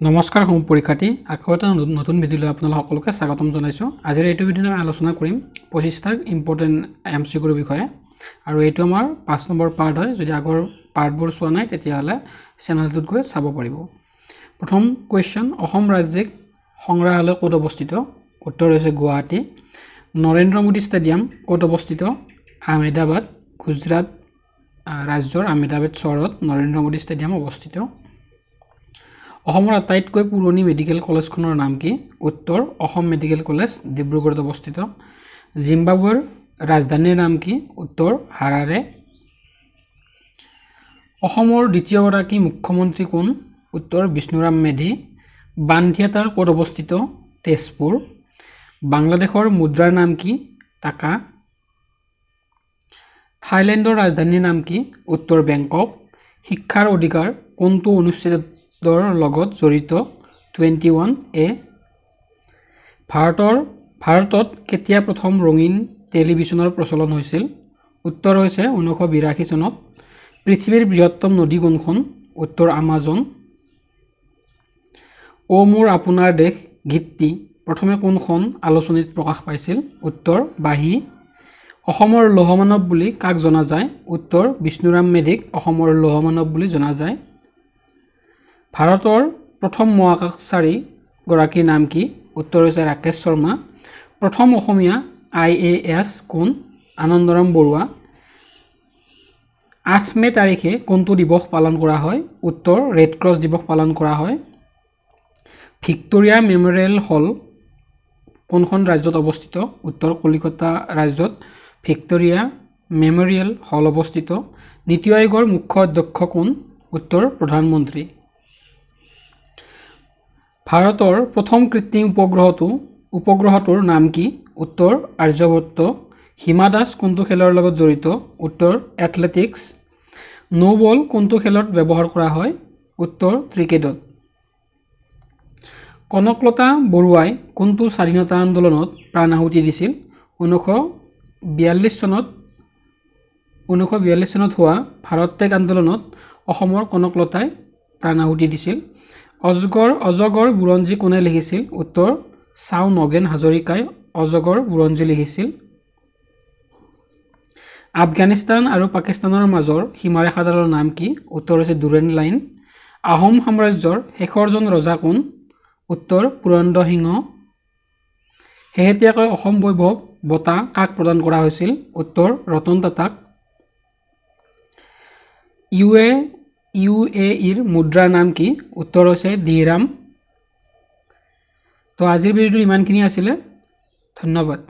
নমস্কাৰ হোম পৰীক্ষাৰ্থী আকৌ এটা নতুন ভিডিঅ'লৈ আপোনালোক সকলোকে স্বাগতম জনাইছো। আজিৰ এইটো ভিডিঅ'ত আমি আলোচনা কৰিম 25টা ইম্পৰ্টেন্ট এমচিকিউৰ বিষয়ে আৰু এইটো আমাৰ 5 নম্বৰ পাৰ্ট হয়। যদি আগৰ পাৰ্টবোৰ চোৱা নাই তেতিয়াহ'লে চেনেলটোত গৈ চাব পাৰিব। প্ৰথম কোৱেশ্চন, অসম ৰাজ্যিক সংগ্ৰহালয় ক'ত অৱস্থিত? উত্তৰ হৈছে গুৱাহাটী। নৰেন্দ্ৰ মোদী ষ্টেডিয়াম ক'ত অৱস্থিত? আহমেদাবাদ। গুজৰাট ৰাজ্যৰ আহমেদাবাদ চহৰত নৰেন্দ্ৰ মোদী ষ্টেডিয়াম অৱস্থিত। অসমৰ আটাইতকৈ পুৰণি মেডিকেল কলেজখনৰ নাম কি? উত্তৰ অসম মেডিকেল কলেজ, ডিব্ৰুগড়ত অৱস্থিত। জিম্বাবুৱেৰ ৰাজধানীৰ নাম কি? উত্তৰ হাৰাৰে। অসমৰ দ্বিতীয়গৰাকী মুখ্যমন্ত্ৰী কোন? উত্তৰ বিষ্ণুৰাম মেধি। বান থিয়েটাৰ ক'ত অৱস্থিত? তেজপুৰ। বাংলাদেশৰ মুদ্ৰাৰ নাম কি? টাকা। থাইলেণ্ডৰ ৰাজধানীৰ নাম কি? উত্তৰ বেংকক। শিক্ষাৰ অধিকাৰ কোনটো অনুচ্ছেদৰ লগত জড়িত? 21A। ভাৰতত কেতিয়া প্ৰথম ৰঙীন টেলিভিছনৰ প্ৰচলন হৈছিল? উত্তৰ হৈছে 1982 চনত। পৃথিৱীৰ বৃহত্তম নদী কোনখন? উত্তৰ আমাজন। অ মোৰ আপোনাৰ দেশ গীতটি প্ৰথমে কোনখন আলোচনীত প্ৰকাশ পাইছিল? উত্তৰ বাহী। অসমৰ লৌহ মানৱ বুলি কাক জনা যায়? উত্তৰ বিষ্ণুৰাম মেধিক অসমৰ লৌহ মানৱ বুলি জনা যায়। ভাৰতৰ প্ৰথম মহাকাশচাৰী গৰাকীৰ নাম কি? উত্তৰ হৈছে ৰাকেশ শৰ্মা। প্ৰথম অসমীয়া IAS কোন? আনন্দৰাম বৰুৱা। 8 মে তাৰিখে কোনটো দিৱস পালন কৰা হয়? উত্তৰ ৰেড ক্ৰছ দিৱস পালন কৰা হয়। ভিক্টোৰিয়া মেমৰিয়েল হল কোনখন ৰাজ্যত অৱস্থিত? উত্তৰ কলিকতা ৰাজ্যত ভিক্টোৰিয়া মেমৰিয়েল হল অৱস্থিত। নীতি আয়োগৰ মুখ্য অধ্যক্ষ কোন? উত্তৰ প্ৰধানমন্ত্ৰী। ভাৰতৰ প্ৰথম কৃত্ৰিম উপগ্ৰহটোৰ নাম কি? উত্তৰ আৰ্যভট্ট। হিমা দাস কোনটো খেলৰ লগত জড়িত? উত্তৰ এথলেটিক্স। নো বল কোনটো খেলত ব্যৱহাৰ কৰা হয়? উত্তৰ ক্ৰিকেটত। কনকলতা বৰুৱাই কোনটো স্বাধীনতা আন্দোলনত প্ৰাণ আহুতি দিছিল? 1942 চনত হোৱা ভাৰত ত্যাগ আন্দোলনত অসমৰ কনকলতাই প্ৰাণ আহুতি দিছিল। অজগৰ বুৰঞ্জী কোনে লিখিছিল? উত্তৰ চাও নগেন হাজৰিকাই অজগৰ বুৰঞ্জী লিখিছিল। আফগানিস্তান আৰু পাকিস্তানৰ মাজৰ সীমাৰেখাডালৰ নাম কি? উত্তৰ হৈছে ডুৰেণ্ট লাইন। আহোম সাম্ৰাজ্যৰ শেষৰজন ৰজা কোন? উত্তৰ পুৰন্দৰ সিংহ। শেহতীয়াকৈ অসম বৈভৱ বঁটা কাক প্ৰদান কৰা হৈছিল? উত্তৰ ৰতন টাটাক। UAEৰ মুদ্ৰাৰ নাম কি? উত্তৰ হৈছে দিৰাম। তো আজিৰ ভিডিঅ'টো ইমানখিনি আছিলে। ধন্যবাদ।